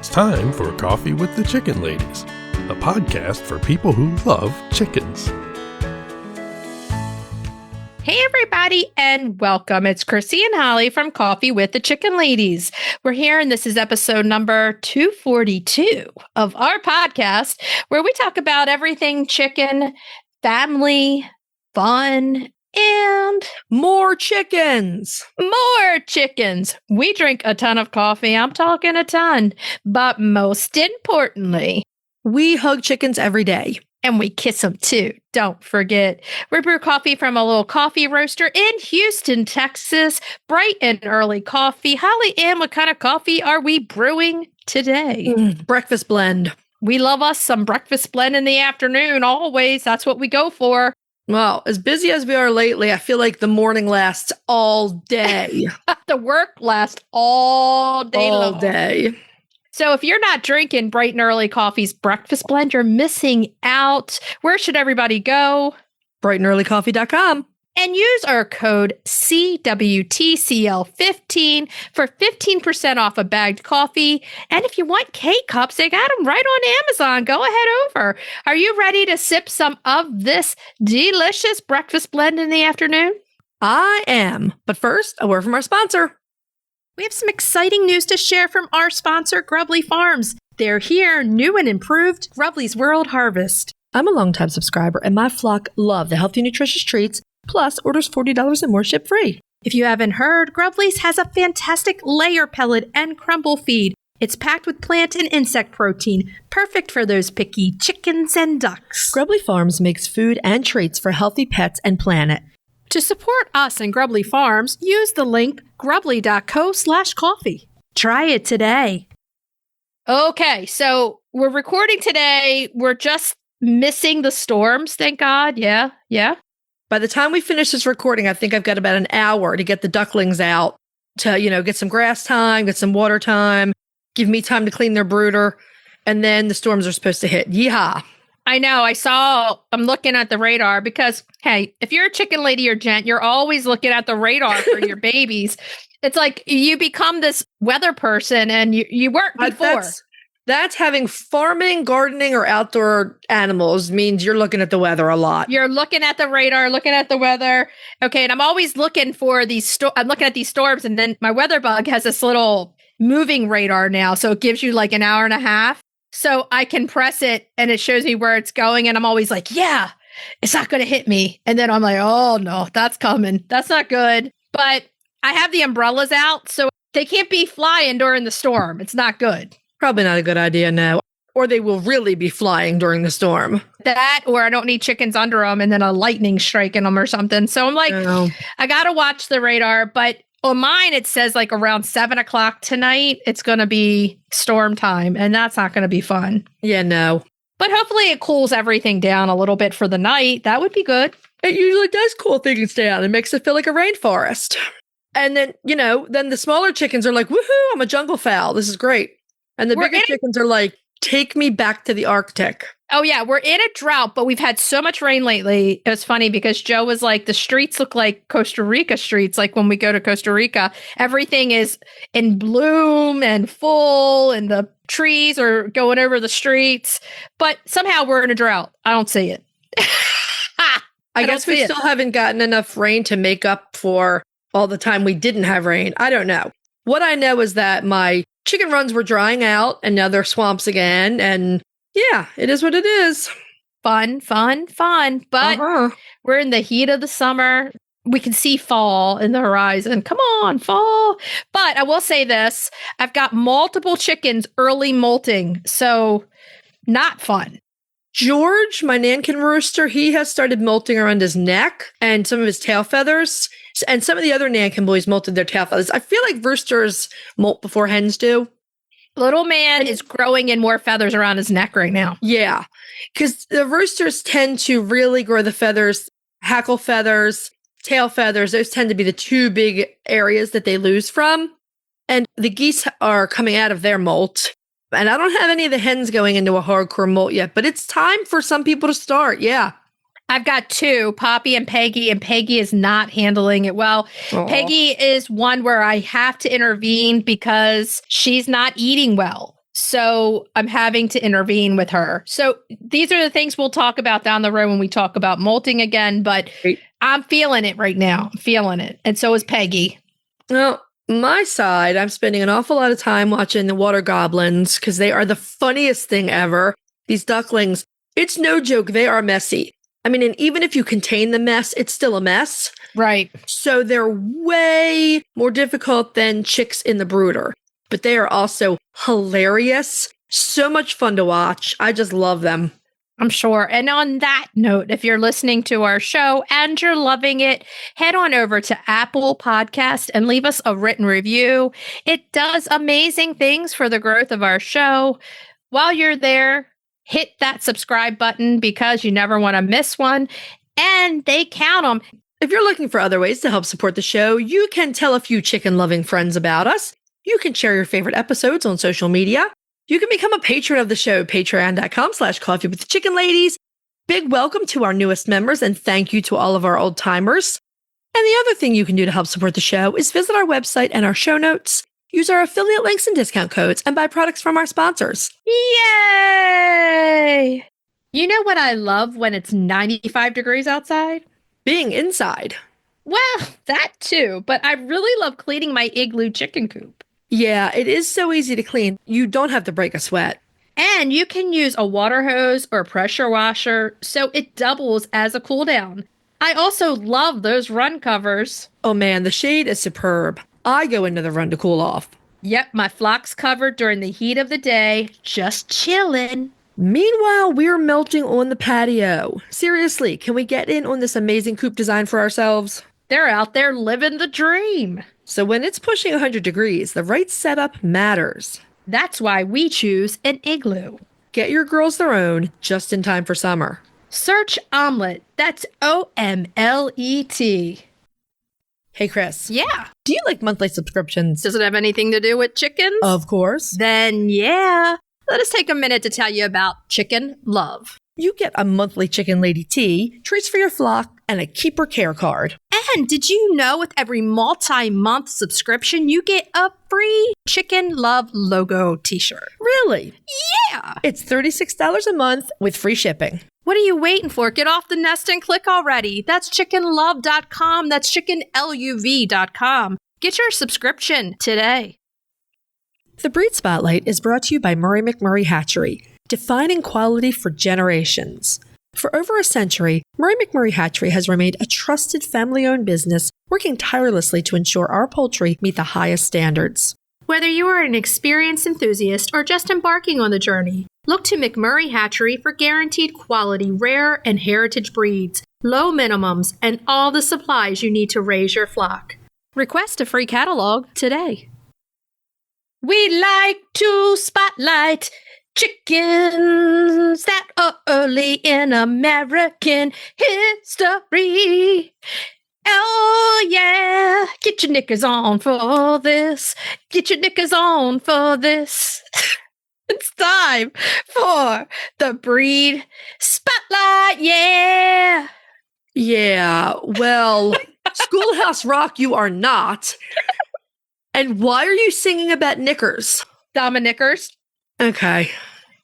It's time for Coffee with the Chicken Ladies, a podcast for people who love chickens. Hey everybody, and welcome. It's Chrisie&Holly from Coffee with the Chicken Ladies. We're here, and this is episode number 242 of our podcast, where we talk about everything chicken, family, fun, and more chickens. More chickens. We drink a ton of coffee. I'm talking a ton. But most importantly, we hug chickens every day. And we kiss them too. Don't forget. We brew coffee from a little coffee roaster in Houston, Texas. Bright and early coffee. Holly Ann, what kind of coffee are we brewing today? Breakfast blend. We love us some breakfast blend in the afternoon. Always. That's what we go for. Well, as busy as we are lately, I feel like the morning lasts all day. The work lasts all day long. All day. So if you're not drinking Bright and Early Coffee's breakfast blend, you're missing out. Where should everybody go? BrightandEarlyCoffee.com. And use our code CWTCL15 for 15% off a bagged coffee. And if you want K-Cups, they got them right on Amazon. Go ahead over. Are you ready to sip some of this delicious breakfast blend in the afternoon? I am. But first, a word from our sponsor. We have some exciting news to share from our sponsor, Grubbly Farms. They're here, new and improved, Grubbly's World Harvest. I'm a longtime subscriber, and my flock love the healthy, nutritious treats, plus orders $40 and more ship free. If you haven't heard, Grubbly's has a fantastic layer pellet and crumble feed. It's packed with plant and insect protein, perfect for those picky chickens and ducks. Grubbly Farms makes food and treats for healthy pets and planet. To support us and Grubbly Farms, use the link grubbly.co/coffee. Try it today. Okay, so we're recording today. We're just missing the storms, thank God. Yeah. By the time we finish this recording, I think I've got about an hour to get the ducklings out to, get some grass time, get some water time, give me time to clean their brooder, and then the storms are supposed to hit. Yeehaw. I know. I'm looking at the radar because, hey, if you're a chicken lady or gent, you're always looking at the radar for your babies. It's like you become this weather person and you weren't before. That's having farming, gardening, or outdoor animals means you're looking at the weather a lot. You're looking at the radar, looking at the weather. Okay, and I'm always looking for these. I'm looking at these storms, and then my weather bug has this little moving radar now, so it gives you like an hour and a half. So I can press it and it shows me where it's going. And I'm always like, yeah, it's not going to hit me. And then I'm like, oh no, that's coming. That's not good. But I have the umbrellas out, so they can't be flying during the storm. It's not good. Probably not a good idea now. Or they will really be flying during the storm. That, or I don't need chickens under them and then a lightning striking them or something. So I'm like, I got to watch the radar. But on mine, it says like around 7 o'clock tonight, it's going to be storm time, and that's not going to be fun. Yeah, no. But hopefully it cools everything down a little bit for the night. That would be good. It usually does cool things down. It makes it feel like a rainforest. And then, then the smaller chickens are like, woohoo, I'm a jungle fowl. This is great. And the bigger chickens are like, take me back to the Arctic. Oh, yeah. We're in a drought, but we've had so much rain lately. It was funny because Joe was like, the streets look like Costa Rica streets. Like when we go to Costa Rica, everything is in bloom and full and the trees are going over the streets. But somehow we're in a drought. I don't see it. I guess we still haven't gotten enough rain to make up for all the time we didn't have rain. I don't know. What I know is that my chicken runs were drying out and now they're swamps again. And yeah, it is what it is. Fun. But we're in the heat of the summer. We can see fall in the horizon. Come on, fall. But I will say this. I've got multiple chickens early molting. So not fun. George, my Nankin rooster, he has started molting around his neck and some of his tail feathers. And some of the other Nankin boys molted their tail feathers. I feel like roosters molt before hens do. Little man is growing in more feathers around his neck right now. Yeah, because the roosters tend to really grow the feathers, hackle feathers, tail feathers. Those tend to be the two big areas that they lose from. And the geese are coming out of their molt. And I don't have any of the hens going into a hardcore molt yet, but it's time for some people to start. Yeah. I've got two, Poppy and Peggy is not handling it well. Aww. Peggy is one where I have to intervene because she's not eating well. So I'm having to intervene with her. So these are the things we'll talk about down the road when we talk about molting again. But I'm feeling it right now. I'm feeling it. And so is Peggy. Well, my side, I'm spending an awful lot of time watching the water goblins because they are the funniest thing ever. These ducklings, it's no joke. They are messy. I mean, and even if you contain the mess, it's still a mess. Right. So they're way more difficult than chicks in the brooder. But they are also hilarious. So much fun to watch. I just love them. I'm sure. And on that note, if you're listening to our show and you're loving it, head on over to Apple Podcast and leave us a written review. It does amazing things for the growth of our show. While you're there, hit that subscribe button because you never want to miss one. And they count them. If you're looking for other ways to help support the show, you can tell a few chicken-loving friends about us. You can share your favorite episodes on social media. You can become a patron of the show, patreon.com/coffeewiththechickenladies. Big welcome to our newest members and thank you to all of our old timers. And the other thing you can do to help support the show is visit our website and our show notes, use our affiliate links and discount codes, and buy products from our sponsors. Yay! You know what I love when it's 95 degrees outside? Being inside. Well, that too, but I really love cleaning my igloo chicken coop. Yeah, it is so easy to clean. You don't have to break a sweat. And you can use a water hose or pressure washer, so it doubles as a cool down. I also love those run covers. Oh man, the shade is superb. I go into the run to cool off. Yep, my flock's covered during the heat of the day, just chilling. Meanwhile, we're melting on the patio. Seriously, can we get in on this amazing coop design for ourselves? They're out there living the dream. So when it's pushing 100 degrees, the right setup matters. That's why we choose an igloo. Get your girls their own just in time for summer. Search Omelette. That's OMLET. Hey, Chris. Yeah. Do you like monthly subscriptions? Does it have anything to do with chickens? Of course. Then yeah. Let us take a minute to tell you about Chicken Love. You get a monthly Chicken Lady tee, treats for your flock, and a keeper care card. And did you know with every multi-month subscription, you get a free Chicken Love logo t-shirt? Really? Yeah. It's $36 a month with free shipping. What are you waiting for? Get off the nest and click already. That's chickenlove.com. That's chickenluv.com. Get your subscription today. The Breed Spotlight is brought to you by Murray McMurray Hatchery, defining quality for generations. For over a century, Murray McMurray Hatchery has remained a trusted family-owned business, working tirelessly to ensure our poultry meet the highest standards. Whether you are an experienced enthusiast or just embarking on the journey, look to McMurray Hatchery for guaranteed quality, rare and heritage breeds, low minimums, and all the supplies you need to raise your flock. Request a free catalog today. We like to spotlight chickens that are early in American history. Oh, yeah. Get your knickers on for this. Get your knickers on for this. It's time for the Breed Spotlight. Yeah. Yeah, well, Schoolhouse Rock, you are not. And why are you singing about knickers? Dominickers. Okay.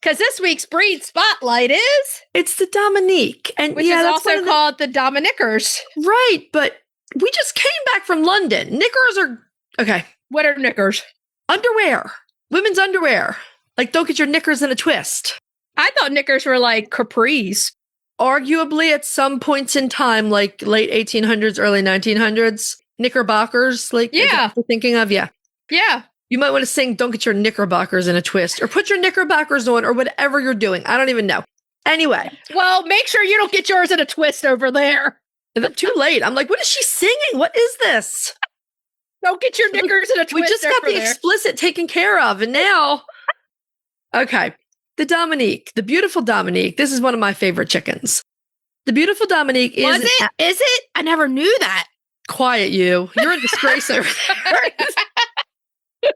Because this week's Breed Spotlight is... It's the Dominique. And which is also called the Dominickers. Right, but we just came back from London. Knickers are... Okay. What are knickers? Underwear. Women's underwear. Like, don't get your knickers in a twist. I thought knickers were like capris. Arguably, at some points in time, like late 1800s, early 1900s, knickerbockers, like, yeah, you're thinking of, yeah. Yeah. You might want to sing, don't get your knickerbockers in a twist, or put your knickerbockers on, or whatever you're doing. I don't even know. Anyway. Well, make sure you don't get yours in a twist over there. Too late. I'm like, what is she singing? What is this? Don't get your knickers in a twist. We just got the there. Explicit taken care of, and now... Okay. The Dominique, the beautiful Dominique. This is one of my favorite chickens. The beautiful Dominique is... Was it? Is it? I never knew that. Quiet you. You're a disgrace over there.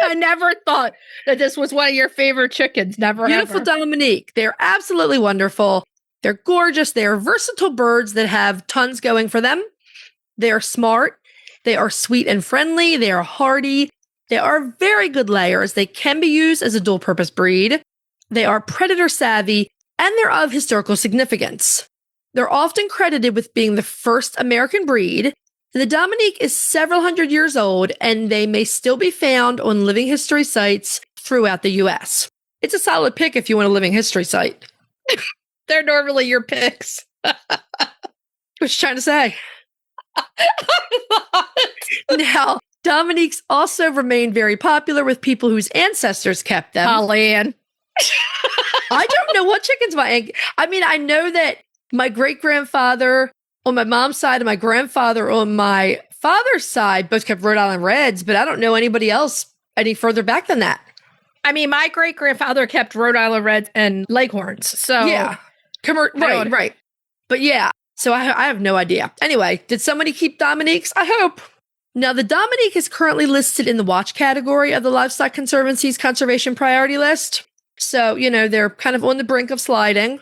I never thought that this was one of your favorite chickens. Never Beautiful ever. Dominique. They're absolutely wonderful. They're gorgeous. They are versatile birds that have tons going for them. They are smart. They are sweet and friendly. They are hardy. They are very good layers. They can be used as a dual-purpose breed. They are predator savvy, and they're of historical significance. They're often credited with being the first American breed. The Dominique is several hundred years old, and they may still be found on living history sites throughout the U.S. It's a solid pick if you want a living history site. They're normally your picks. What you trying to say? Now, Dominiques also remain very popular with people whose ancestors kept them. Holly-Ann. I don't know what chickens I know that my great-grandfather on my mom's side and my grandfather on my father's side both kept Rhode Island Reds, but I don't know anybody else any further back than that. I mean, my great-grandfather kept Rhode Island Reds and Leghorns. So yeah, right. But yeah, so I have no idea. Anyway, did somebody keep Dominiques? I hope. Now, the Dominique is currently listed in the watch category of the Livestock Conservancy's conservation priority list. So, they're kind of on the brink of sliding.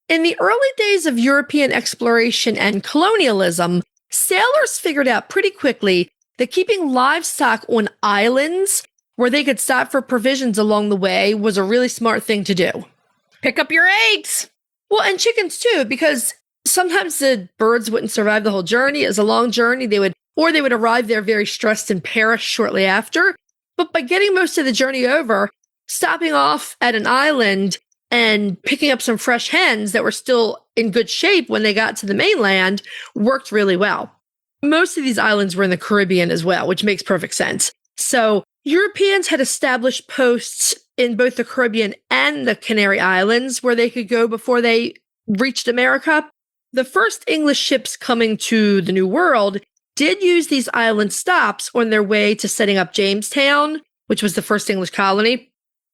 In the early days of European exploration and colonialism, sailors figured out pretty quickly that keeping livestock on islands where they could stop for provisions along the way was a really smart thing to do. Pick up your eggs. Well, and chickens too, because sometimes the birds wouldn't survive the whole journey. It was a long journey. They would arrive there very stressed and perish shortly after. But by getting most of the journey over, stopping off at an island and picking up some fresh hens that were still in good shape when they got to the mainland worked really well. Most of these islands were in the Caribbean as well, which makes perfect sense. So Europeans had established posts in both the Caribbean and the Canary Islands where they could go before they reached America. The first English ships coming to the New World did use these island stops on their way to setting up Jamestown, which was the first English colony.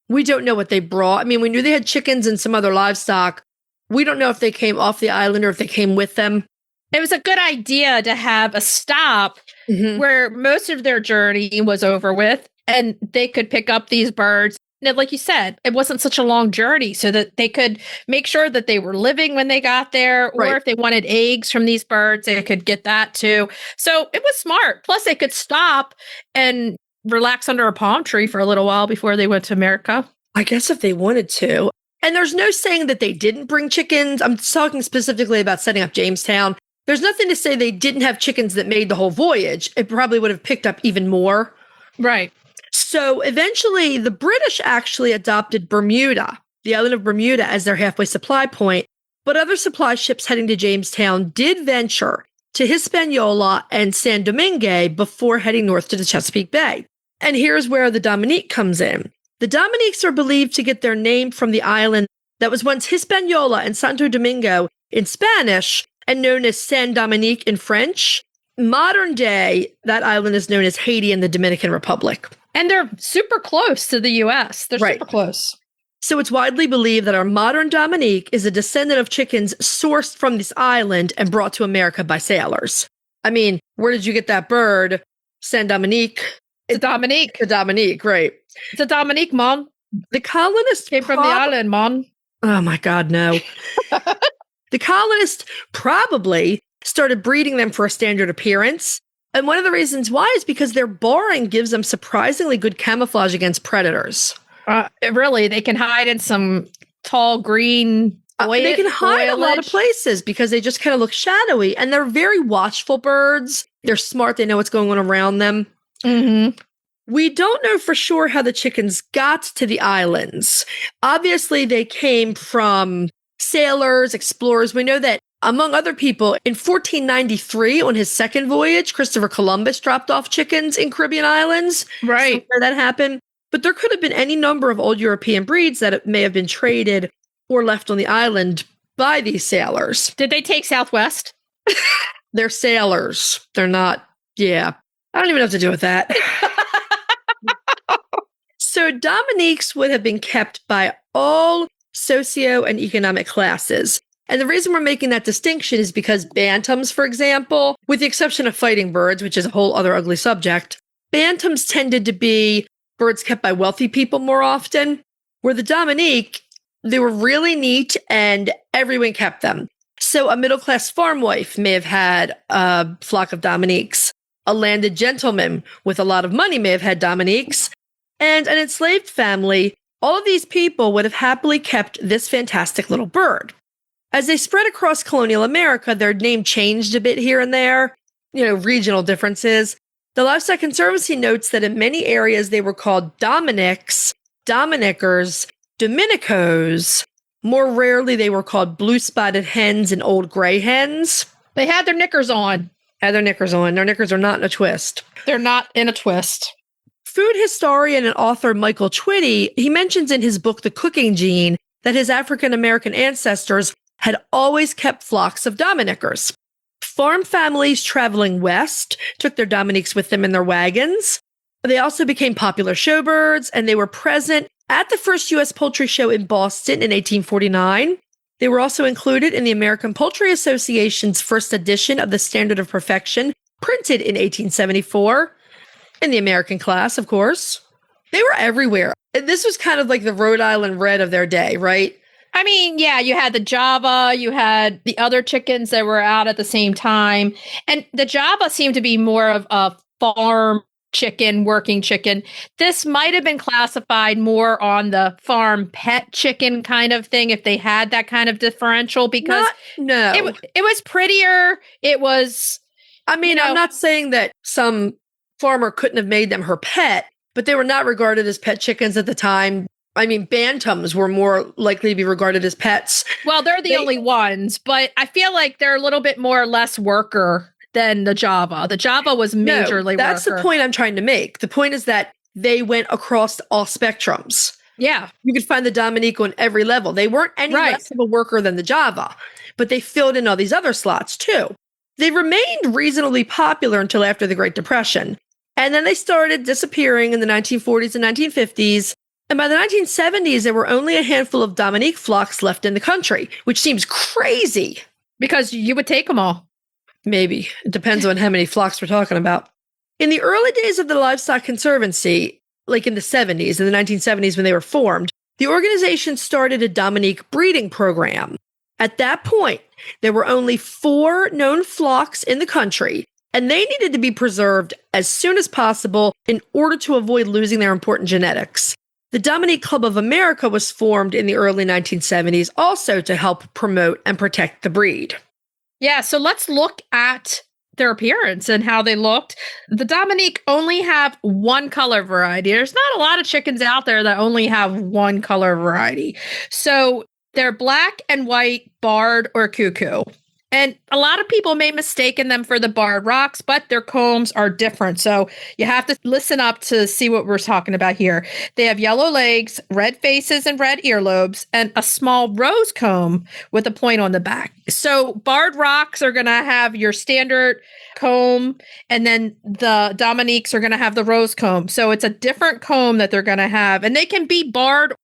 We don't know what they brought. I mean, we knew they had chickens and some other livestock. We don't know if they came off the island or if they came with them. It was a good idea to have a stop where most of their journey was over with, and they could pick up these birds. And like you said, it wasn't such a long journey, so that they could make sure that they were living when they got there, or if they wanted eggs from these birds, they could get that too. So it was smart. Plus, they could stop and relax under a palm tree for a little while before they went to America. I guess if they wanted to. And there's no saying that they didn't bring chickens. I'm talking specifically about setting up Jamestown. There's nothing to say they didn't have chickens that made the whole voyage. It probably would have picked up even more. Right. So eventually, the British actually adopted Bermuda, the island of Bermuda, as their halfway supply point. But other supply ships heading to Jamestown did venture to Hispaniola and San Domingue before heading north to the Chesapeake Bay. And here's where the Dominique comes in. The Dominiques are believed to get their name from the island that was once Hispaniola and Santo Domingo in Spanish and known as Saint Dominique in French. Modern day, that island is known as Haiti in the Dominican Republic. And they're super close to the U.S. They're super close. So it's widely believed that our modern Dominique is a descendant of chickens sourced from this island and brought to America by sailors. I mean, where did you get that bird? Saint Dominique. It's a Dominique. The Dominique, right. It's a Dominique, Mom. The colonists came from the island, Mom. Oh my God, no. The colonists probably started breeding them for a standard appearance. And one of the reasons why is because their barring gives them surprisingly good camouflage against predators. Really, they can hide in some tall green they can hide a lot of places because they just kind of look shadowy. And they're very watchful birds. They're smart. They know what's going on around them. Mm-hmm. We don't know for sure how the chickens got to the islands. Obviously, they came from sailors, explorers. We know that, among other people, in 1493, on his second voyage, Christopher Columbus dropped off chickens in Caribbean islands. Right. Where that happened. But there could have been any number of old European breeds that may have been traded or left on the island by these sailors. Did they take Southwest? They're sailors. They're not, I don't even know what to do with that. So Dominiques would have been kept by all socio and economic classes. And the reason we're making that distinction is because bantams, for example, with the exception of fighting birds, which is a whole other ugly subject, bantams tended to be birds kept by wealthy people more often, where the Dominique, they were really neat and everyone kept them. So a middle-class farm wife may have had a flock of Dominiques. a landed gentleman with a lot of money may have had Dominiques, and an enslaved family. All of these people would have happily kept this fantastic little bird. As they spread across colonial America, their name changed a bit here and there, regional differences. The Livestock Conservancy notes that in many areas they were called Dominics, Dominickers, Dominicos. More rarely, they were called blue-spotted hens and old gray hens. They had their knickers on. Their knickers are not in a twist. They're not in a twist. Food historian and author Michael Twitty, he mentions in his book, The Cooking Gene, that his African-American ancestors had always kept flocks of Dominickers. Farm families traveling west took their Dominiques with them in their wagons. They also became popular showbirds, and they were present at the first U.S. poultry show in Boston in 1849. They were also included in the American Poultry Association's first edition of the Standard of Perfection, printed in 1874. In the American class, of course. They were everywhere. This was kind of like the Rhode Island Red of their day, right? I mean, yeah, you had the Java, you had the other chickens that were out at the same time. And the Java seemed to be more of a farm chicken, working chicken. This might have been classified more on the farm pet chicken kind of thing if they had that kind of differential, because it was prettier. It was, I'm not saying that some farmer couldn't have made them her pet, but they were not regarded as pet chickens at the time. Bantams were more likely to be regarded as pets. Well, they're the only ones, but I feel like they're a little bit more or less worker than the Java. The Java was majorly worker. That's the point I'm trying to make. The point is that they went across all spectrums. Yeah. You could find the Dominique on every level. They weren't any less of a worker than the Java, but they filled in all these other slots too. They remained reasonably popular until after the Great Depression. And then they started disappearing in the 1940s and 1950s. And by the 1970s, there were only a handful of Dominique flocks left in the country, which seems crazy. Because you would take them all. Maybe. It depends on how many flocks we're talking about. In the early days of the Livestock Conservancy, like in the 70s, in the 1970s when they were formed, the organization started a Dominique breeding program. At that point, there were only 4 known flocks in the country, and they needed to be preserved as soon as possible in order to avoid losing their important genetics. The Dominique Club of America was formed in the early 1970s also to help promote and protect the breed. Yeah, so let's look at their appearance and how they looked. The Dominique only have one color variety. There's not a lot of chickens out there that only have one color variety. So they're black and white, barred, or cuckoo. And a lot of people may mistaken them for the barred rocks, but their combs are different. So you have to listen up to see what we're talking about here. They have yellow legs, red faces and red earlobes, and a small rose comb with a point on the back. So barred rocks are going to have your standard comb, and then the Dominiques are going to have the rose comb. So it's a different comb that they're going to have, and they can be barred.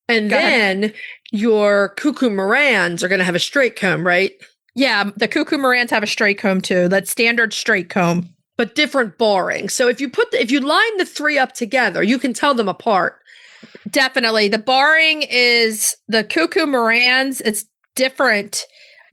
And then your cuckoo Morans are going to have a straight comb, right? Yeah, the cuckoo Morans have a straight comb too. That's standard straight comb, but different barring. So if you line the 3 up together, you can tell them apart. Definitely. The barring is the cuckoo Morans. It's different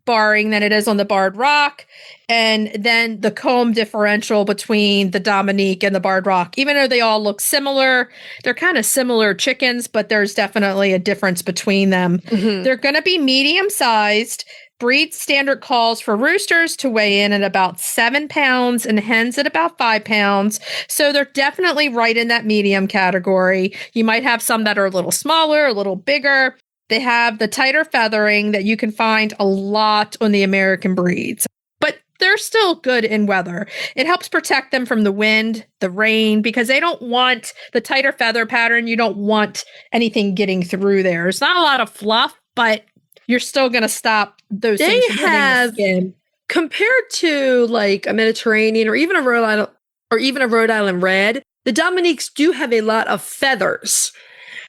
barring than it is on the barred rock. And then the comb differential between the Dominique and the barred rock. Even though they all look similar, they're kind of similar chickens, but there's definitely a difference between them. Mm-hmm. They're going to be medium-sized. Breed standard calls for roosters to weigh in at about 7 pounds and hens at about 5 pounds. So they're definitely right in that medium category. You might have some that are a little smaller, a little bigger. They have the tighter feathering that you can find a lot on the American breeds, but they're still good in weather. It helps protect them from the wind, the rain, because they don't want the tighter feather pattern. You don't want anything getting through there. It's not a lot of fluff, but you're still going to stop those things from hitting the skin. Compared to like a Mediterranean or even a Rhode Island Red, the Dominiques do have a lot of feathers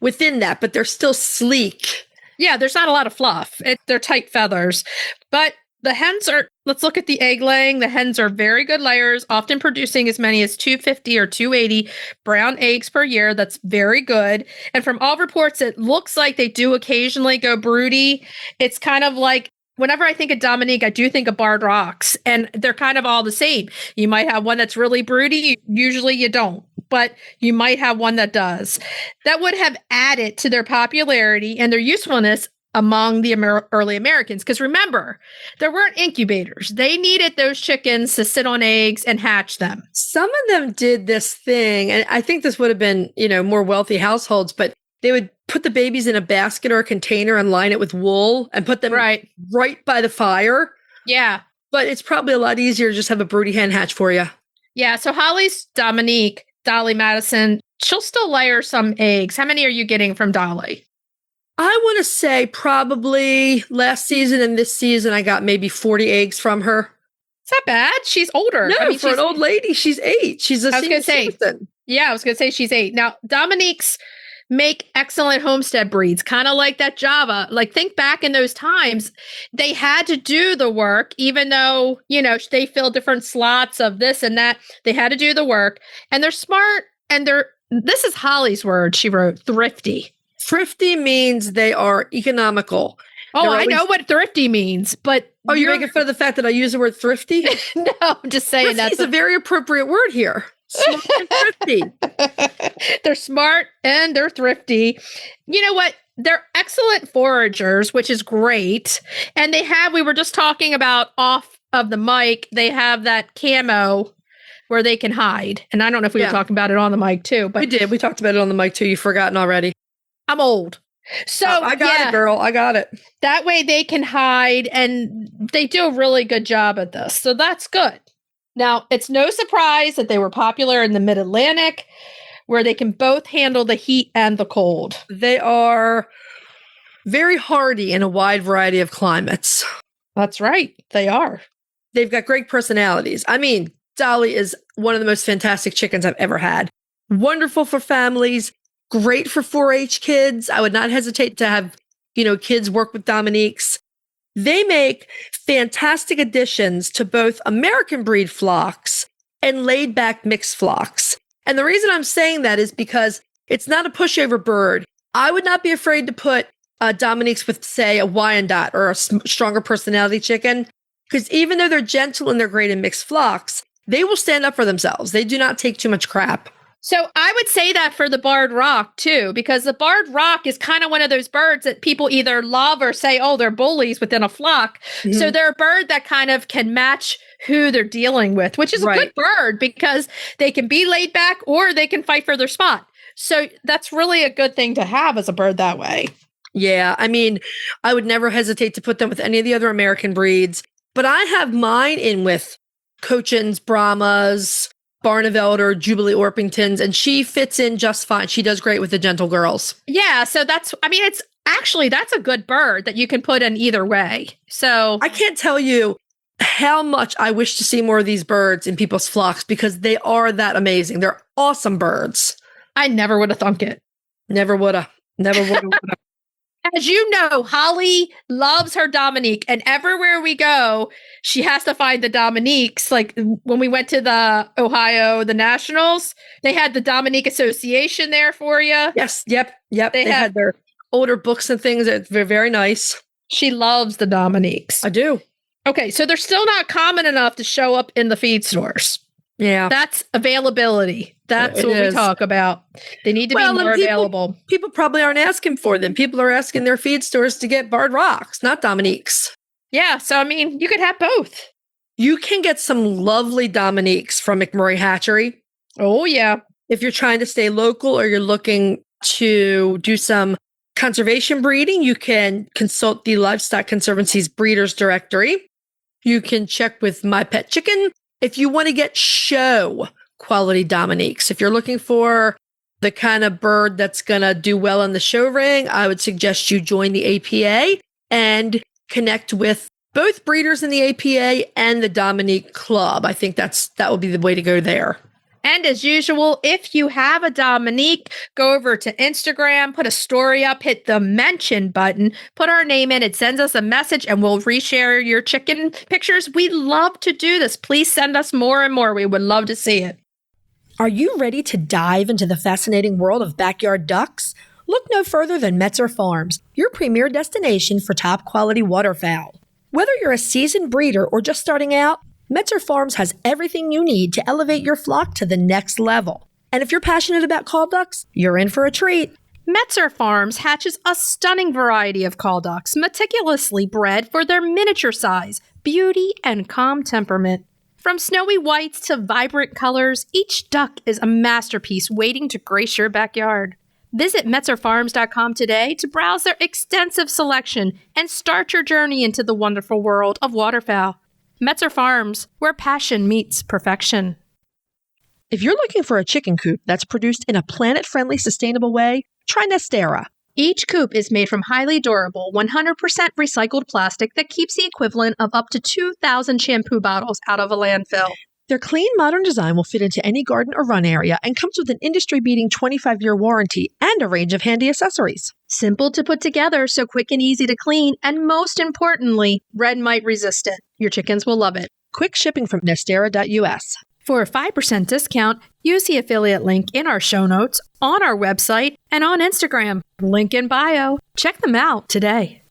within that, but they're still sleek. Yeah, there's not a lot of fluff. They're tight feathers. But the hens let's look at the egg laying. The hens are very good layers, often producing as many as 250 or 280 brown eggs per year. That's very good. And from all reports, it looks like they do occasionally go broody. It's kind of like whenever I think of Dominique, I do think of Barred Rocks, and they're kind of all the same. You might have one that's really broody. Usually you don't, but you might have one that does. That would have added to their popularity and their usefulness among the early Americans. Because remember, there weren't incubators. They needed those chickens to sit on eggs and hatch them. Some of them did this thing, and I think this would have been, more wealthy households, but they would put the babies in a basket or a container and line it with wool and put them right by the fire. Yeah. But it's probably a lot easier to just have a broody hen hatch for you. Yeah. So Holly's Dominique, Dolly Madison, she'll still layer some eggs. How many are you getting from Dolly? I want to say probably last season and this season, I got maybe 40 eggs from her. It's not bad. She's older. No, for an old lady, she's 8. She's a senior citizen. Yeah, I was going to say she's 8. Now, Dominique's make excellent homestead breeds, kind of like that Java. Like, think back in those times, they had to do the work, even though, they fill different slots of this and that. They had to do the work, and they're smart, and this is Holly's word, she wrote, thrifty. Thrifty means they are economical. Oh, I know what thrifty means, but... Oh, you're making fun of the fact that I use the word thrifty? No, I'm just saying that's a very appropriate word here. Smart and thrifty. They're smart and they're thrifty. You know what? They're excellent foragers, which is great. And we were just talking about off of the mic, they have that camo where they can hide. And I don't know if we were talking about it on the mic too. But we did. We talked about it on the mic too. You've forgotten already. I'm old. So I got it, girl. I got it. That way they can hide, and they do a really good job at this. So that's good. Now, it's no surprise that they were popular in the Mid-Atlantic, where they can both handle the heat and the cold. They are very hardy in a wide variety of climates. That's right. They are. They've got great personalities. I mean, Dolly is one of the most fantastic chickens I've ever had. Wonderful for families. Great for 4-H kids. I would not hesitate to have, kids work with Dominiques. They make fantastic additions to both American breed flocks and laid back mixed flocks. And the reason I'm saying that is because it's not a pushover bird. I would not be afraid to put Dominiques with, say, a Wyandotte or a stronger personality chicken, because even though they're gentle and they're great in mixed flocks, they will stand up for themselves. They do not take too much crap. So I would say that for the Barred Rock, too, because the Barred Rock is kind of one of those birds that people either love or say, oh, they're bullies within a flock. Mm-hmm. So they're a bird that kind of can match who they're dealing with, which is a good bird because they can be laid back or they can fight for their spot. So that's really a good thing to have as a bird that way. Yeah, I mean, I would never hesitate to put them with any of the other American breeds, but I have mine in with Cochins, Brahmas, Barneveld or Jubilee Orpingtons, and she fits in just fine. She does great with the gentle girls. Yeah, so that's a good bird that you can put in either way. So I can't tell you how much I wish to see more of these birds in people's flocks because they are that amazing. They're awesome birds. I never would have thunk it. Never would have. Never would have. As you know, Holly loves her Dominique, and everywhere we go, she has to find the Dominiques. Like when we went to the Nationals, they had the Dominique Association there for you. Yes. Yep. They had their older books and things. They're very nice. She loves the Dominiques. I do. Okay. So they're still not common enough to show up in the feed stores. Yeah. That's availability. That's what we talk about. They need to be more available. People probably aren't asking for them. People are asking their feed stores to get Barred Rocks, not Dominiques. Yeah. So, I mean, you could have both. You can get some lovely Dominiques from McMurray Hatchery. Oh, yeah. If you're trying to stay local or you're looking to do some conservation breeding, you can consult the Livestock Conservancy's Breeders Directory. You can check with My Pet Chicken. If you want to get show quality Dominiques, if you're looking for the kind of bird that's going to do well in the show ring, I would suggest you join the APA and connect with both breeders in the APA and the Dominique Club. I think that would be the way to go there. And as usual, if you have a Dominique, go over to Instagram, put a story up, hit the mention button, put our name in, it sends us a message, and we'll reshare your chicken pictures. We love to do this. Please send us more and more. We would love to see it. Are you ready to dive into the fascinating world of backyard ducks? Look no further than Metzer Farms, your premier destination for top quality waterfowl. Whether you're a seasoned breeder or just starting out, Metzer Farms has everything you need to elevate your flock to the next level. And if you're passionate about call ducks, you're in for a treat. Metzer Farms hatches a stunning variety of call ducks, meticulously bred for their miniature size, beauty, and calm temperament. From snowy whites to vibrant colors, each duck is a masterpiece waiting to grace your backyard. Visit MetzerFarms.com today to browse their extensive selection and start your journey into the wonderful world of waterfowl. Metzer Farms, where passion meets perfection. If you're looking for a chicken coop that's produced in a planet-friendly, sustainable way, try Nestera. Each coop is made from highly durable, 100% recycled plastic that keeps the equivalent of up to 2,000 shampoo bottles out of a landfill. Their clean, modern design will fit into any garden or run area and comes with an industry-beating 25-year warranty and a range of handy accessories. Simple to put together, so quick and easy to clean, and most importantly, red mite resistant. Your chickens will love it. Quick shipping from Nestera.us. For a 5% discount, use the affiliate link in our show notes, on our website, and on Instagram. Link in bio. Check them out today.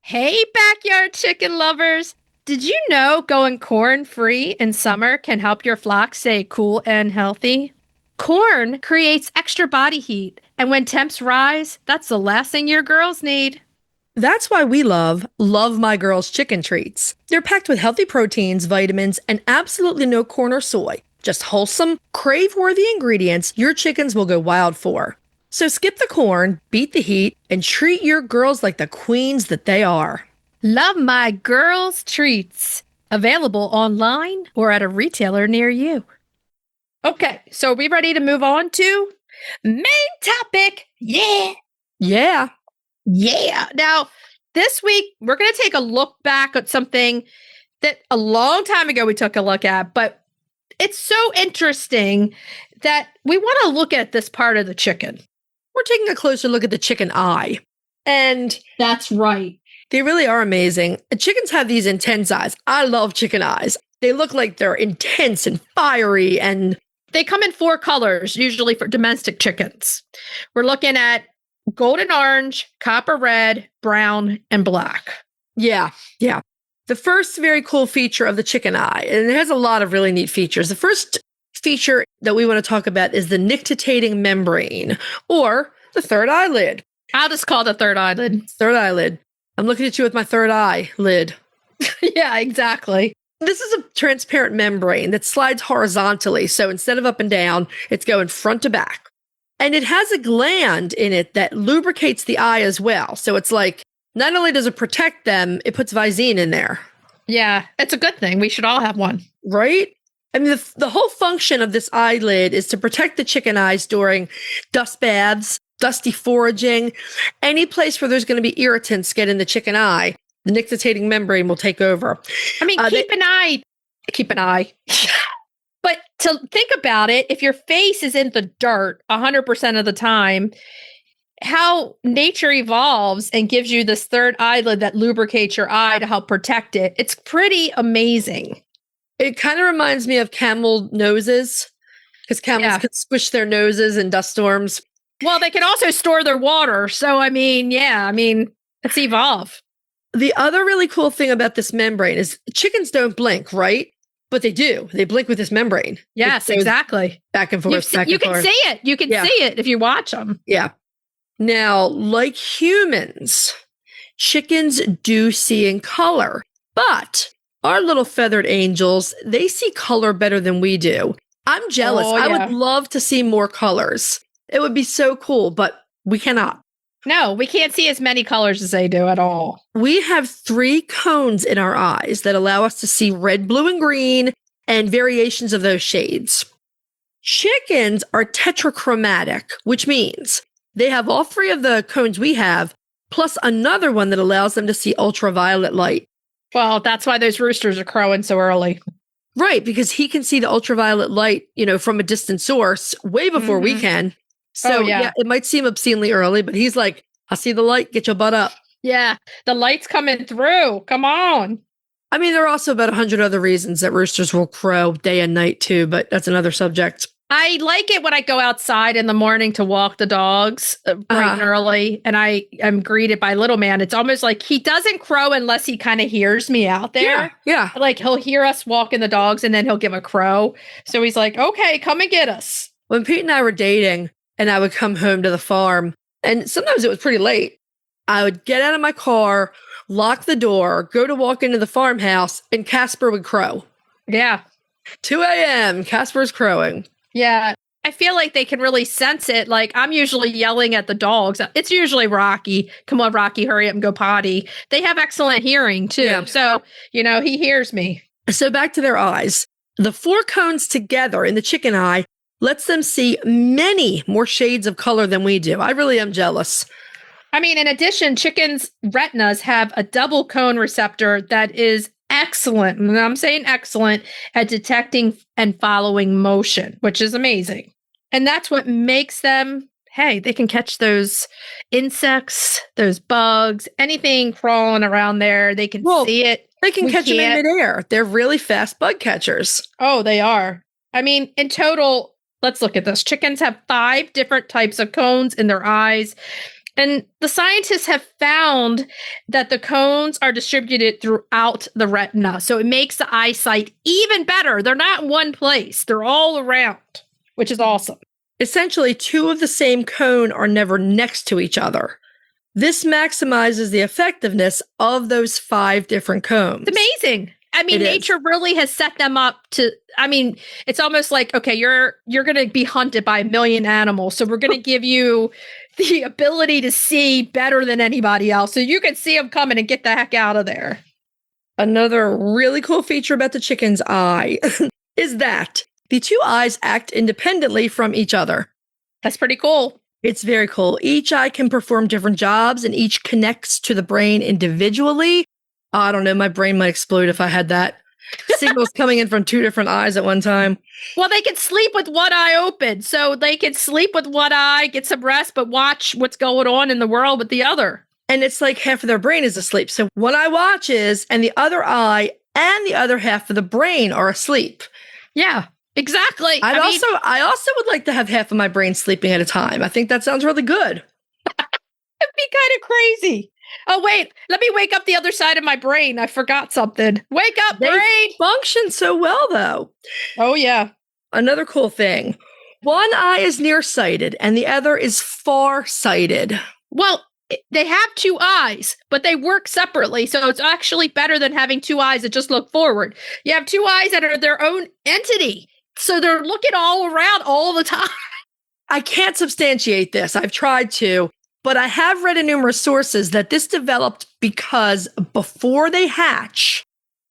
Hey, backyard chicken lovers! Did you know going corn-free in summer can help your flock stay cool and healthy? Corn creates extra body heat, and when temps rise, that's the last thing your girls need. That's why we love My Girls chicken treats. They're packed with healthy proteins, vitamins, and absolutely no corn or soy. Just wholesome, crave-worthy ingredients your chickens will go wild for. So skip the corn, beat the heat, and treat your girls like the queens that they are. Love My Girls treats. Available online or at a retailer near you. Okay, so are we ready to move on to main topic? Yeah. Yeah. Yeah. Now, this week, we're going to take a look back at something that a long time ago we took a look at, but it's so interesting that we want to look at this part of the chicken. We're taking a closer look at the chicken eye. And that's right. They really are amazing. Chickens have these intense eyes. I love chicken eyes. They look like they're intense and fiery, and they come in 4 colors, usually for domestic chickens. We're looking at golden orange, copper red, brown, and black. Yeah. The first very cool feature of the chicken eye, and it has a lot of really neat features. The first feature that we want to talk about is the nictitating membrane, or the third eyelid. I'll just call it the third eyelid. Third eyelid. I'm looking at you with my third eye lid. Yeah, exactly. This is a transparent membrane that slides horizontally. So instead of up and down, it's going front to back. And it has a gland in it that lubricates the eye as well. So it's like, not only does it protect them, it puts Visine in there. Yeah, it's a good thing. We should all have one. Right? I mean, the whole function of this eyelid is to protect the chicken eyes during dust baths, dusty foraging, any place where there's going to be irritants get in the chicken eye, the nictitating membrane will take over. I mean, keep an eye. But to think about it, if your face is in the dirt 100% of the time, how nature evolves and gives you this third eyelid that lubricates your eye to help protect it, it's pretty amazing. It kind of reminds me of camel noses, because camels can squish their noses in dust storms. Well, they can also store their water. So, let's evolve. The other really cool thing about this membrane is chickens don't blink, right? But they do. They blink with this membrane. Yes, exactly. Back and forth. You can see it. You can see it if you watch them. Yeah. Now, like humans, chickens do see in color, but our little feathered angels, they see color better than we do. I'm jealous. I would love to see more colors. It would be so cool, but we cannot. No, we can't see as many colors as they do at all. We have 3 cones in our eyes that allow us to see red, blue, and green, and variations of those shades. Chickens are tetrachromatic, which means they have all 3 of the cones we have, plus another one that allows them to see ultraviolet light. Well, that's why those roosters are crowing so early. Right, because he can see the ultraviolet light, from a distant source way before we can. So, it might seem obscenely early, but he's like, I see the light, get your butt up. Yeah, the light's coming through. Come on. I mean, there are also about 100 other reasons that roosters will crow day and night too, but that's another subject. I like it when I go outside in the morning to walk the dogs bright and early, and I am greeted by little man. It's almost like he doesn't crow unless he kind of hears me out there. Yeah. Like he'll hear us walking the dogs and then he'll give a crow. So he's like, okay, come and get us. When Pete and I were dating and I would come home to the farm, and sometimes it was pretty late, I would get out of my car, lock the door, go to walk into the farmhouse, and Casper would crow. Yeah. 2 a.m., Casper's crowing. Yeah. I feel like they can really sense it. Like I'm usually yelling at the dogs. It's usually Rocky. Come on, Rocky, hurry up and go potty. They have excellent hearing too. Yeah. So, he hears me. So back to their eyes. The 4 cones together in the chicken eye lets them see many more shades of color than we do. I really am jealous. I mean, in addition, chickens' retinas have a double cone receptor that is excellent, and I'm saying excellent, at detecting and following motion, which is amazing. And that's what makes them, hey, they can catch those insects, those bugs, anything crawling around there. They can see it. They can catch them in midair. They're really fast bug catchers. Oh, they are. I mean, in total, let's look at this. Chickens have 5 different types of cones in their eyes. And the scientists have found that the cones are distributed throughout the retina. So it makes the eyesight even better. They're not in one place. They're all around, which is awesome. Essentially, 2 of the same cone are never next to each other. This maximizes the effectiveness of those 5 different cones. It's amazing. I mean, nature really has set them up to, it's almost like, okay, you're going to be hunted by 1 million animals. So we're going to give you the ability to see better than anybody else. So you can see them coming and get the heck out of there. Another really cool feature about the chicken's eye is that the 2 eyes act independently from each other. That's pretty cool. It's very cool. Each eye can perform different jobs and each connects to the brain individually. I don't know. My brain might explode if I had that. Signals coming in from 2 different eyes at one time. Well, they can sleep with one eye open. So they can sleep with one eye, get some rest, but watch what's going on in the world with the other. And it's like half of their brain is asleep. So one eye watches and the other eye and the other half of the brain are asleep. Yeah, exactly. I also would like to have half of my brain sleeping at a time. I think that sounds really good. It'd be kind of crazy. Oh, wait, let me wake up the other side of my brain. I forgot something. Wake up, brain! They function so well, though. Oh, yeah. Another cool thing. One eye is nearsighted and the other is farsighted. Well, they have 2 eyes, but they work separately. So it's actually better than having 2 eyes that just look forward. You have 2 eyes that are their own entity. So they're looking all around all the time. I can't substantiate this. I've tried to. But I have read in numerous sources that this developed because before they hatch,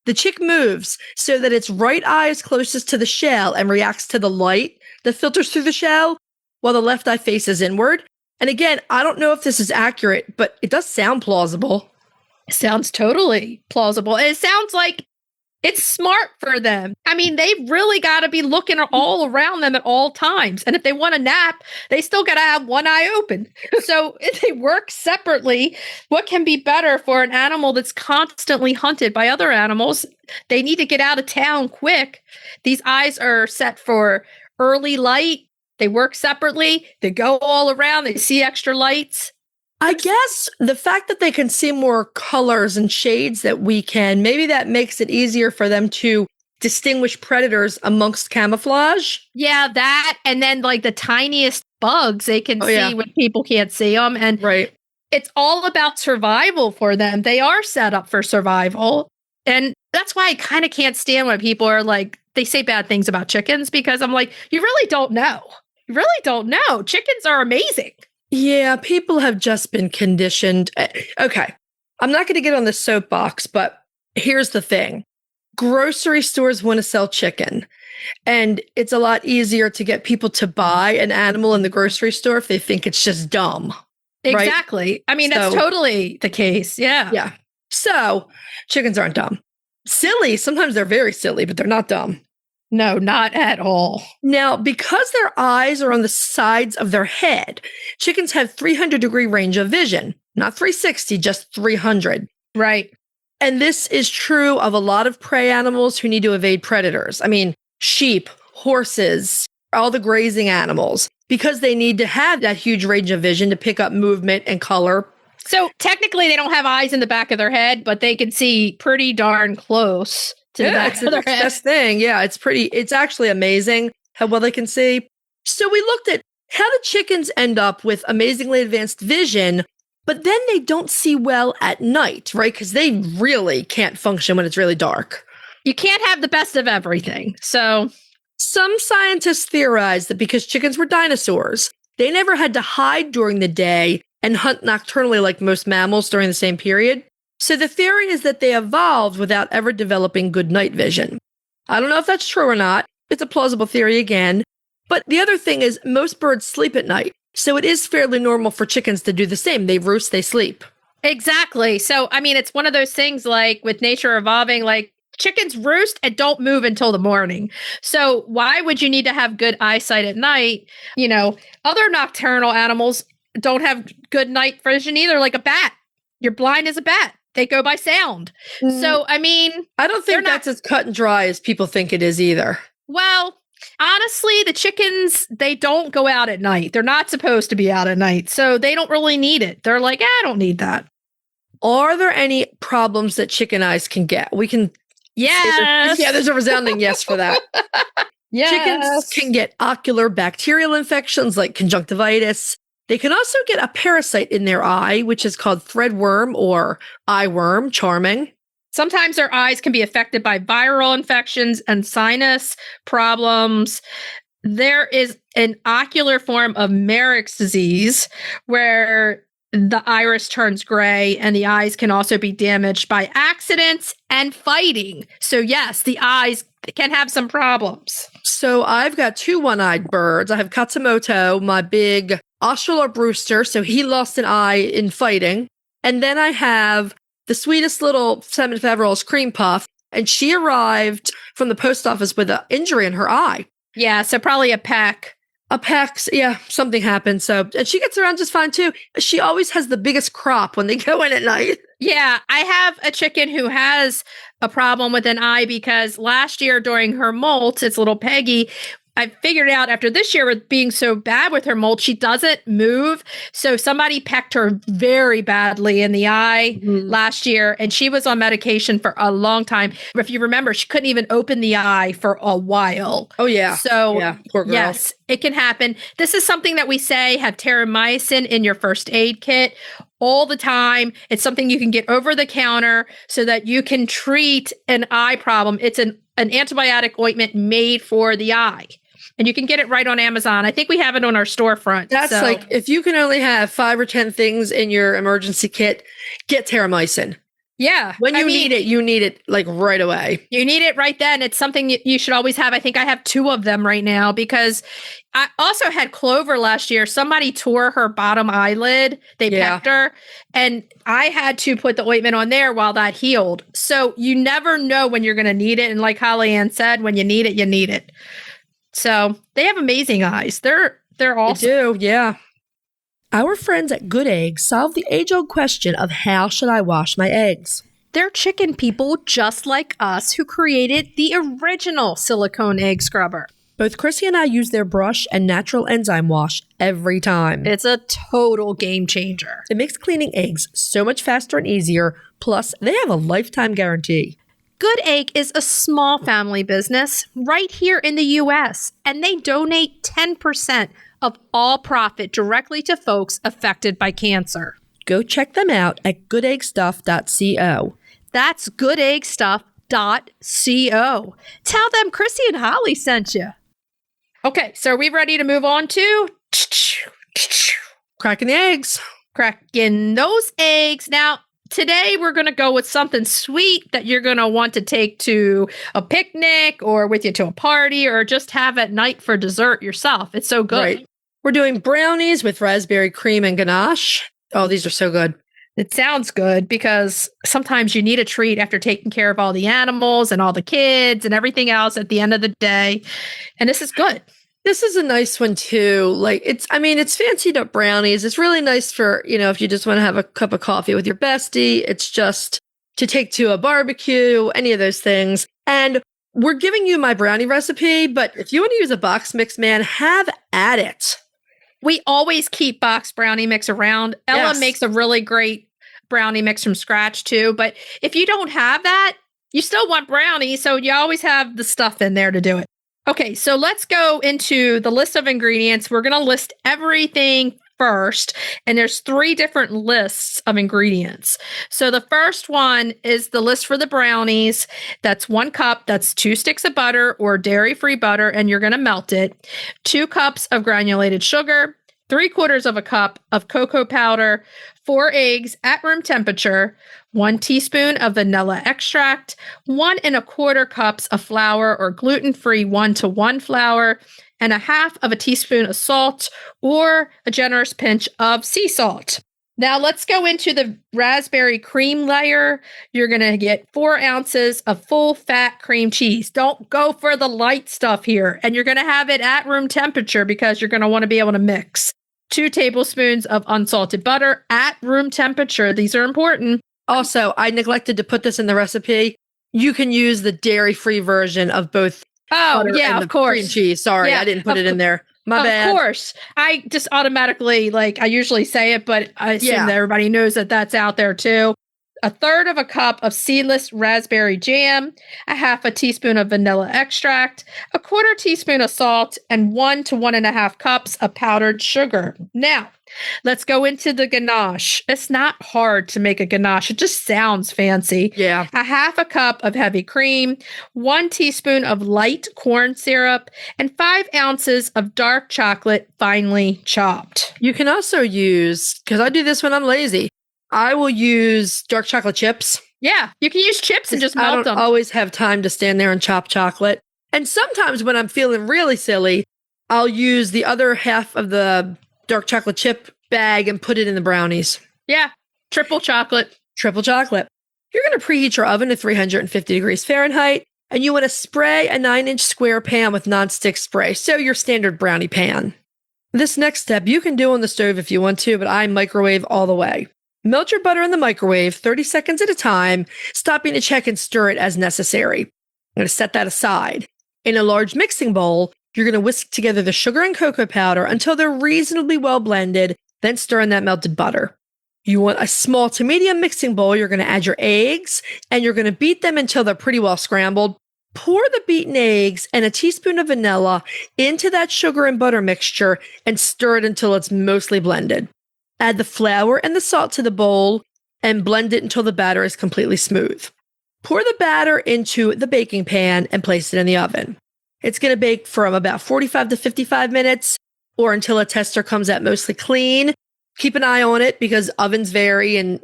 the chick moves so that its right eye is closest to the shell and reacts to the light that filters through the shell, while the left eye faces inward. And again, I don't know if this is accurate, but it does sound plausible. It sounds totally plausible. And it sounds like it's smart for them. I mean, they've really got to be looking all around them at all times. And if they want a nap, they still got to have one eye open. So if they work separately, what can be better for an animal that's constantly hunted by other animals? They need to get out of town quick. These eyes are set for early light. They work separately. They go all around. They see extra lights. I guess the fact that they can see more colors and shades that we can, maybe that makes it easier for them to distinguish predators amongst camouflage. Yeah, that. And then like the tiniest bugs they can see when people can't see them. And it's all about survival for them. They are set up for survival. And that's why I kind of can't stand when people are like, they say bad things about chickens, because I'm like, you really don't know. You really don't know. Chickens are amazing. Yeah, people have just been conditioned. Okay, I'm not going to get on the soapbox, but here's the thing. Grocery stores want to sell chicken, and it's a lot easier to get people to buy an animal in the grocery store if they think it's just dumb. Exactly. Right? I mean, that's totally the case. Yeah. Yeah. So chickens aren't dumb. Silly. Sometimes they're very silly, but they're not dumb. No, not at all. Now, because their eyes are on the sides of their head, chickens have 300-degree range of vision. Not 360, just 300. Right. And this is true of a lot of prey animals who need to evade predators. I mean, sheep, horses, all the grazing animals because they need to have that huge range of vision to pick up movement and color. So technically they don't have eyes in the back of their head, but they can see pretty darn close to the back of their head. Best thing. Yeah, it's actually amazing how well they can see. So we looked at how the chickens end up with amazingly advanced vision, but then they don't see well at night, right? Because they really can't function when it's really dark. You can't have the best of everything. So some scientists theorize that because chickens were dinosaurs, they never had to hide during the day and hunt nocturnally like most mammals during the same period. So the theory is that they evolved without ever developing good night vision. I don't know if that's true or not. It's a plausible theory again. But the other thing is most birds sleep at night. So it is fairly normal for chickens to do the same. They roost, they sleep. Exactly. So, I mean, it's one of those things like with nature evolving, like chickens roost and don't move until the morning. So why would you need to have good eyesight at night? You know, other nocturnal animals don't have good night vision either, like a bat. You're blind as a bat. They go by sound. So, I mean, I don't think that's as cut and dry as people think it is either. Well, honestly, the chickens, they don't go out at night. They're not supposed to be out at night. So they don't really need it. They're like, I don't need that. Are there any problems that chicken eyes can get? We can. Yes. Yeah, there's a resounding yes for that. Yes. Chickens can get ocular bacterial infections like conjunctivitis. They can also get a parasite in their eye, which is called threadworm or eyeworm, charming. Sometimes their eyes can be affected by viral infections and sinus problems. There is an ocular form of Merrick's disease where the iris turns gray and the eyes can also be damaged by accidents and fighting. So yes, the eyes can have some problems. So I've got two one-eyed birds. I have Katsumoto, my big Australorp rooster. So he lost an eye in fighting. And then I have the sweetest little Seminiferous cream puff, and she arrived from the post office with an injury in her eye. Yeah, so probably a peck. Yeah, something happened. So, and she gets around just fine too. She always has the biggest crop when they go in at night. Yeah, I have a chicken who has a problem with an eye because last year during her molt, it's little Peggy, I figured out after this year with being so bad with her molt, she doesn't move. So somebody pecked her very badly in the eye last year, and she was on medication for a long time. If you remember, she couldn't even open the eye for a while. Oh, yeah. So, yeah, poor girl. Yes, it can happen. This is something that we say have terramycin in your first aid kit all the time. It's something you can get over the counter so that you can treat an eye problem. It's an antibiotic ointment made for the eye. And you can get it right on Amazon. I think we have it on our storefront. That's like, if you can only have 5 or 10 things in your emergency kit, get terramycin. Yeah. When you need it like right away. You need it right then. It's something you should always have. I think I have 2 of them right now because I also had Clover last year. Somebody tore her bottom eyelid. They pecked her. And I had to put the ointment on there while that healed. So you never know when you're going to need it. And like Holly Ann said, when you need it, you need it. So they have amazing eyes. They're awesome. They do, yeah. Our friends at Good Eggs solved the age-old question of how should I wash my eggs? They're chicken people just like us who created the original silicone egg scrubber. Both Chrissy and I use their brush and natural enzyme wash every time. It's a total game changer. It makes cleaning eggs so much faster and easier. Plus, they have a lifetime guarantee. Good Egg is a small family business right here in the U.S., and they donate 10% of all profit directly to folks affected by cancer. Go check them out at goodeggstuff.co. That's goodeggstuff.co. Tell them Chrisie&Holly sent you. Okay, so are we ready to move on to cracking the eggs? Cracking those eggs. Now, today, we're going to go with something sweet that you're going to want to take to a picnic or with you to a party or just have at night for dessert yourself. It's so good. Right. We're doing brownies with raspberry cream and ganache. Oh, these are so good. It sounds good because sometimes you need a treat after taking care of all the animals and all the kids and everything else at the end of the day. And this is good. This is a nice one too. Like it's fancied up brownies. It's really nice for, if you just want to have a cup of coffee with your bestie. It's just to take to a barbecue, any of those things. And we're giving you my brownie recipe, but if you want to use a box mix, man, have at it. We always keep box brownie mix around. Ella Yes. makes a really great brownie mix from scratch too. But if you don't have that, you still want brownie. So you always have the stuff in there to do it. Okay, so let's go into the list of ingredients. We're going to list everything first, and there's 3 different lists of ingredients. So the first one is the list for the brownies. That's 1 cup. That's 2 sticks of butter or dairy-free butter, and you're going to melt it. 2 cups of granulated sugar, 3/4 of a cup of cocoa powder, 4 eggs at room temperature, 1 teaspoon of vanilla extract, 1 1/4 cups of flour or gluten-free 1-to-1 flour, and 1/2 of a teaspoon of salt or a generous pinch of sea salt. Now let's go into the raspberry cream layer. You're going to get 4 ounces of full fat cream cheese. Don't go for the light stuff here. And you're going to have it at room temperature because you're going to want to be able to mix. 2 tablespoons of unsalted butter at room temperature. These are important. Also, I neglected to put this in the recipe. You can use the dairy-free version of both. Oh, yeah, and of course. Cream cheese. Sorry, Yeah, I didn't put it in there. My bad. Of course. I just automatically, I usually say it, but I assume that everybody knows that that's out there too. 1/3 of a cup of seedless raspberry jam, 1/2 a teaspoon of vanilla extract, 1/4 teaspoon of salt, and 1 to 1.5 cups of powdered sugar. Now, let's go into the ganache. It's not hard to make a ganache. It just sounds fancy. Yeah. 1/2 cup of heavy cream, 1 teaspoon of light corn syrup, and 5 ounces of dark chocolate finely chopped. You can also use, because I do this when I'm lazy, I will use dark chocolate chips. Yeah, you can use chips and just melt I them. don't always have time to stand there and chop chocolate. And sometimes when I'm feeling really silly, I'll use the other half of the dark chocolate chip bag and put it in the brownies. Yeah, triple chocolate. Triple chocolate. You're going to preheat your oven to 350 degrees Fahrenheit, and you want to spray a 9-inch square pan with nonstick spray, so your standard brownie pan. This next step you can do on the stove if you want to, but I microwave all the way. Melt your butter in the microwave 30 seconds at a time, stopping to check and stir it as necessary. I'm going to set that aside. In a large mixing bowl, you're going to whisk together the sugar and cocoa powder until they're reasonably well blended, then stir in that melted butter. You want a small to medium mixing bowl. You're going to add your eggs, and you're going to beat them until they're pretty well scrambled. Pour the beaten eggs and a teaspoon of vanilla into that sugar and butter mixture and stir it until it's mostly blended. Add the flour and the salt to the bowl and blend it until the batter is completely smooth. Pour the batter into the baking pan and place it in the oven. It's going to bake from about 45 to 55 minutes or until a tester comes out mostly clean. Keep an eye on it because ovens vary and,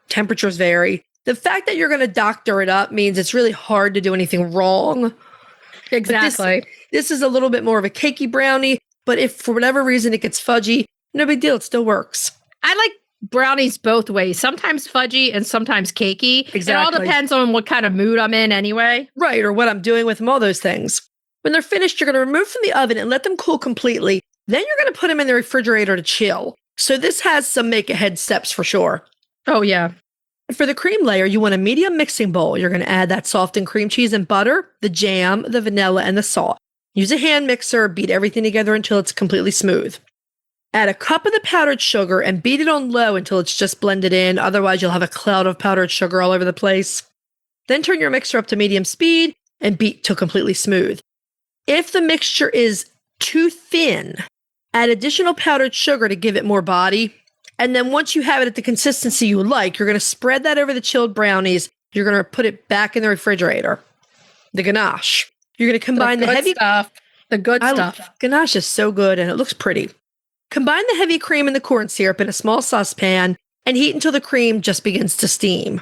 temperatures vary. The fact that you're going to doctor it up means it's really hard to do anything wrong. Exactly. This is a little bit more of a cakey brownie, but if for whatever reason it gets fudgy, no big deal. It still works. I like brownies both ways, sometimes fudgy and sometimes cakey. Exactly. It all depends on what kind of mood I'm in anyway. Right, or what I'm doing with them, all those things. When they're finished, you're going to remove from the oven and let them cool completely. Then you're going to put them in the refrigerator to chill. So this has some make-ahead steps for sure. Oh, yeah. For the cream layer, you want a medium mixing bowl. You're going to add that softened cream cheese and butter, the jam, the vanilla, and the salt. Use a hand mixer, beat everything together until it's completely smooth. Add a cup of the powdered sugar and beat it on low until it's just blended in. Otherwise, you'll have a cloud of powdered sugar all over the place. Then turn your mixer up to medium speed and beat till completely smooth. If the mixture is too thin, add additional powdered sugar to give it more body. And then once you have it at the consistency you like, you're going to spread that over the chilled brownies. You're going to put it back in the refrigerator. The ganache. You're going to combine the heavy stuff. The good stuff. Ganache is so good and it looks pretty. Combine the heavy cream and the corn syrup in a small saucepan and heat until the cream just begins to steam.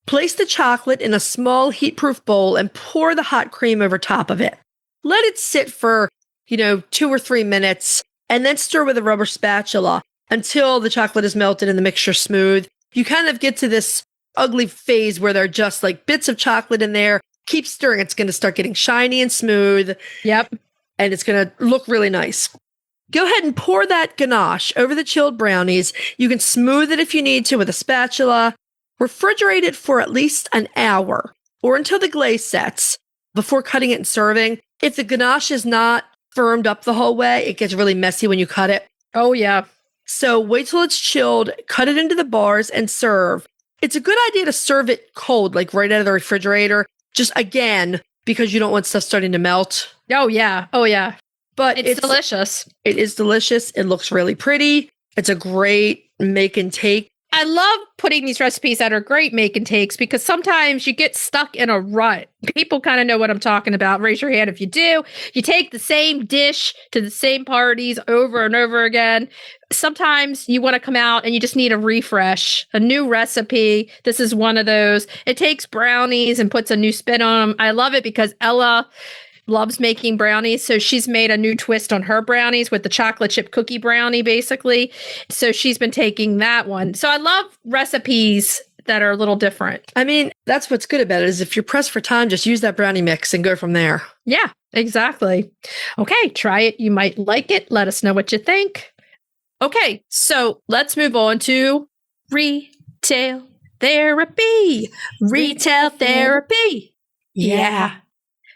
Place the chocolate in a small heat-proof bowl and pour the hot cream over top of it. Let it sit for, 2 or 3 minutes and then stir with a rubber spatula until the chocolate is melted and the mixture smooth. You kind of get to this ugly phase where there are just like bits of chocolate in there. Keep stirring. It's going to start getting shiny and smooth. Yep. And it's going to look really nice. Go ahead and pour that ganache over the chilled brownies. You can smooth it if you need to with a spatula. Refrigerate it for at least an hour or until the glaze sets. before cutting it and serving. If the ganache is not firmed up the whole way, it gets really messy when you cut it. Oh, yeah. So wait till it's chilled, cut it into the bars and serve. It's a good idea to serve it cold, like right out of the refrigerator. Just again, because you don't want stuff starting to melt. Oh, yeah. Oh, yeah. But It's delicious. It is delicious. It looks really pretty. It's a great make and take. I love putting these recipes that are great make and takes because sometimes you get stuck in a rut. People kind of know what I'm talking about. Raise your hand if you do. You take the same dish to the same parties over and over again. Sometimes you want to come out and you just need a refresh, a new recipe. This is one of those. It takes brownies and puts a new spin on them. I love it because Ella loves making brownies. So she's made a new twist on her brownies with the chocolate chip cookie brownie, basically. So she's been taking that one. So I love recipes that are a little different. I mean, that's what's good about it is if you're pressed for time, just use that brownie mix and go from there. Yeah, exactly. Okay, try it. You might like it. Let us know what you think. Okay, so let's move on to retail therapy. Retail therapy. Yeah.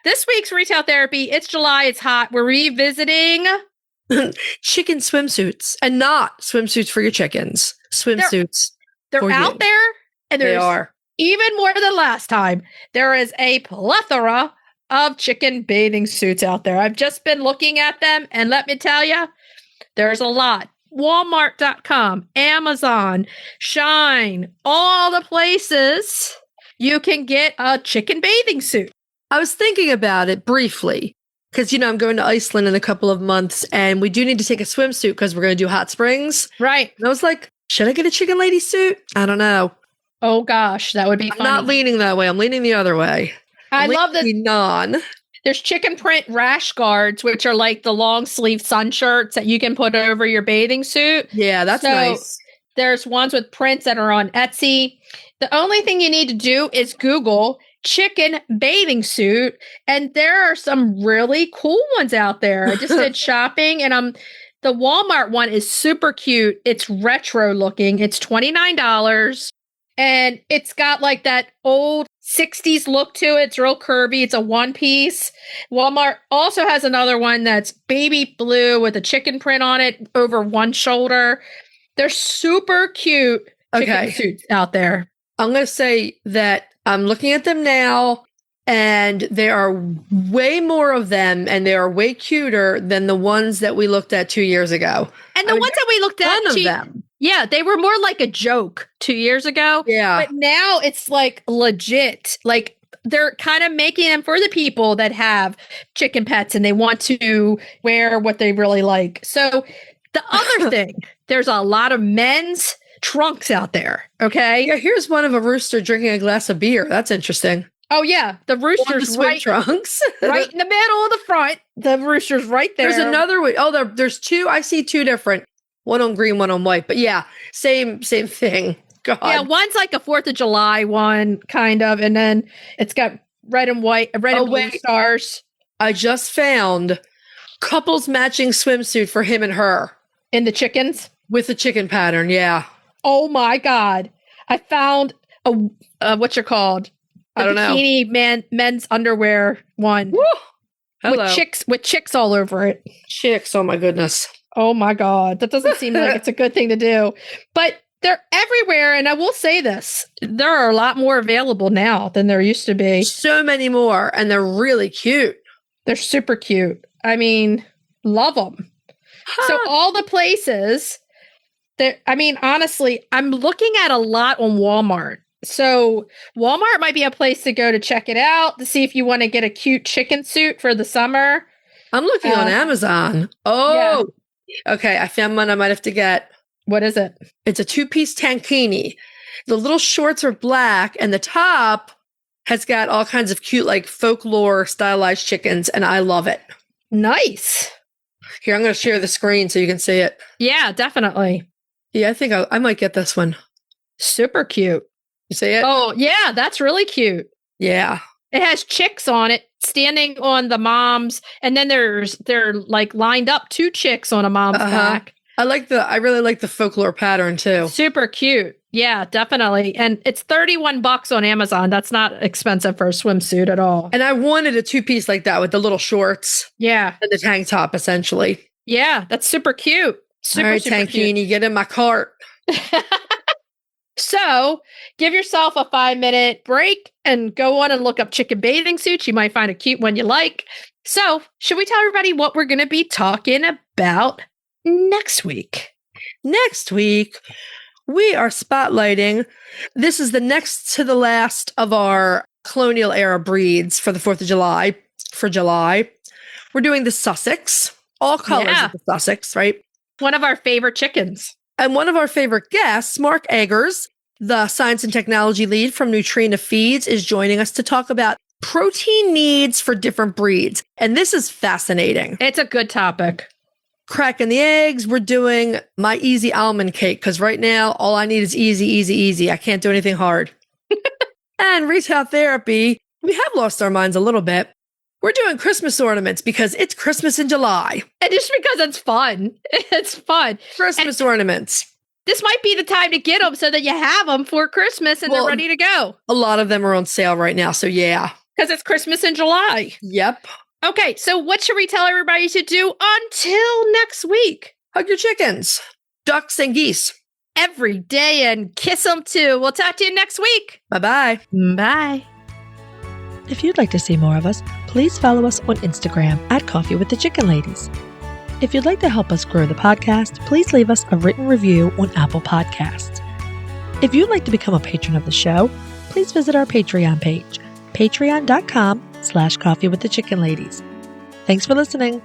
This week's retail therapy, it's July, it's hot. We're revisiting chicken swimsuits and not swimsuits for your chickens. Swimsuits. They're out there and They there's are. even more than last time. There is a plethora of chicken bathing suits out there. I've just been looking at them and let me tell you, there's a lot. Walmart.com, Amazon, Shine, all the places you can get a chicken bathing suit. I was thinking about it briefly because, I'm going to Iceland in a couple of months and we do need to take a swimsuit because we're going to do hot springs. Right. And I was like, should I get a chicken lady suit? I don't know. Oh, gosh, that would be I'm funny. not leaning that way. I'm leaning the other way. I love that. Non. There's chicken print rash guards, which are like the long sleeve sun shirts that you can put over your bathing suit. Yeah, that's nice. There's ones with prints that are on Etsy. The only thing you need to do is Google chicken bathing suit, and there are some really cool ones out there. I just did shopping, and the Walmart one is super cute. It's retro looking. It's $29, and it's got like that old 60s look to it. It's real curvy. It's a one piece. Walmart also has another one that's baby blue with a chicken print on it over one shoulder. They're super cute chicken suits out there. I'm going to say that I'm looking at them now, and there are way more of them, and they are way cuter than the ones that we looked at 2 years ago. And the ones that we looked at, of them. Yeah, they were more like a joke 2 years ago. Yeah. But now it's like legit. Like they're kind of making them for the people that have chicken pets and they want to wear what they really like. So the other thing, there's a lot of men's trunks out there. Okay. Yeah, here's one of a rooster drinking a glass of beer. That's interesting. Oh yeah, the rooster's right trunks, right in the middle of the front. The rooster's right there. There's another way. Oh, there's two. I see two different. One on green, one on white. But yeah, same thing. God. Yeah, one's like a 4th of July one, kind of, and then it's got red and white, red and blue stars. I just found couples matching swimsuit for him and her in the chickens with the chicken pattern. Yeah. Oh my God. I found a what's it called? I don't know. Bikini men's underwear one. Woo! Hello. With chicks all over it. Chicks, oh my goodness. Oh my God. That doesn't seem like it's a good thing to do. But they're everywhere. And I will say this. There are a lot more available now than there used to be. So many more. And they're really cute. They're super cute. I mean, love them. So all the places that, I mean, honestly, I'm looking at a lot on Walmart. So Walmart might be a place to go to check it out, to see if you want to get a cute chicken suit for the summer. I'm looking on Amazon. Oh, yeah. Okay. I found one I might have to get. What is it? It's a 2-piece tankini. The little shorts are black and the top has got all kinds of cute, like folklore stylized chickens. And I love it. Nice. Here, I'm going to share the screen so you can see it. Yeah, definitely. Yeah, I think I might get this one. Super cute. You see it? Oh, yeah, that's really cute. Yeah. It has chicks on it standing on the mom's, and then they're like lined up 2 chicks on a mom's back. I really like the folklore pattern too. Super cute. Yeah, definitely. And it's $31 on Amazon. That's not expensive for a swimsuit at all. And I wanted a 2-piece like that with the little shorts Yeah. and the tank top, essentially. Yeah, that's super cute. Super, All right, super cute. Tankini, get in my cart. So give yourself a 5-minute break and go on and look up chicken bathing suits. You might find a cute one you like. So should we tell everybody what we're going to be talking about next week? Next week, we are spotlighting. This is the next to the last of our colonial era breeds for the 4th of July. For July, we're doing the Sussex, all colors of the Sussex, right? One of our favorite chickens. And one of our favorite guests, Mark Eggers, the science and technology lead from Nutrena Feeds, is joining us to talk about protein needs for different breeds. And this is fascinating. It's a good topic. Cracking the eggs. We're doing my easy almond cake because right now all I need is easy, easy, easy. I can't do anything hard. And retail therapy. We have lost our minds a little bit. We're doing Christmas ornaments because it's Christmas in July. And just because it's fun. It's fun. Christmas ornaments. This might be the time to get them so that you have them for Christmas and they're ready to go. A lot of them are on sale right now. So yeah. Because it's Christmas in July. Yep. Okay, so what should we tell everybody to do until next week? Hug your chickens, ducks and geese. Every day and kiss them too. We'll talk to you next week. Bye-bye. Bye. If you'd like to see more of us, please follow us on Instagram at Coffee with the Chicken Ladies. If you'd like to help us grow the podcast, please leave us a written review on Apple Podcasts. If you'd like to become a patron of the show, please visit our Patreon page, patreon.com/Coffee with the Chicken Ladies. Thanks for listening.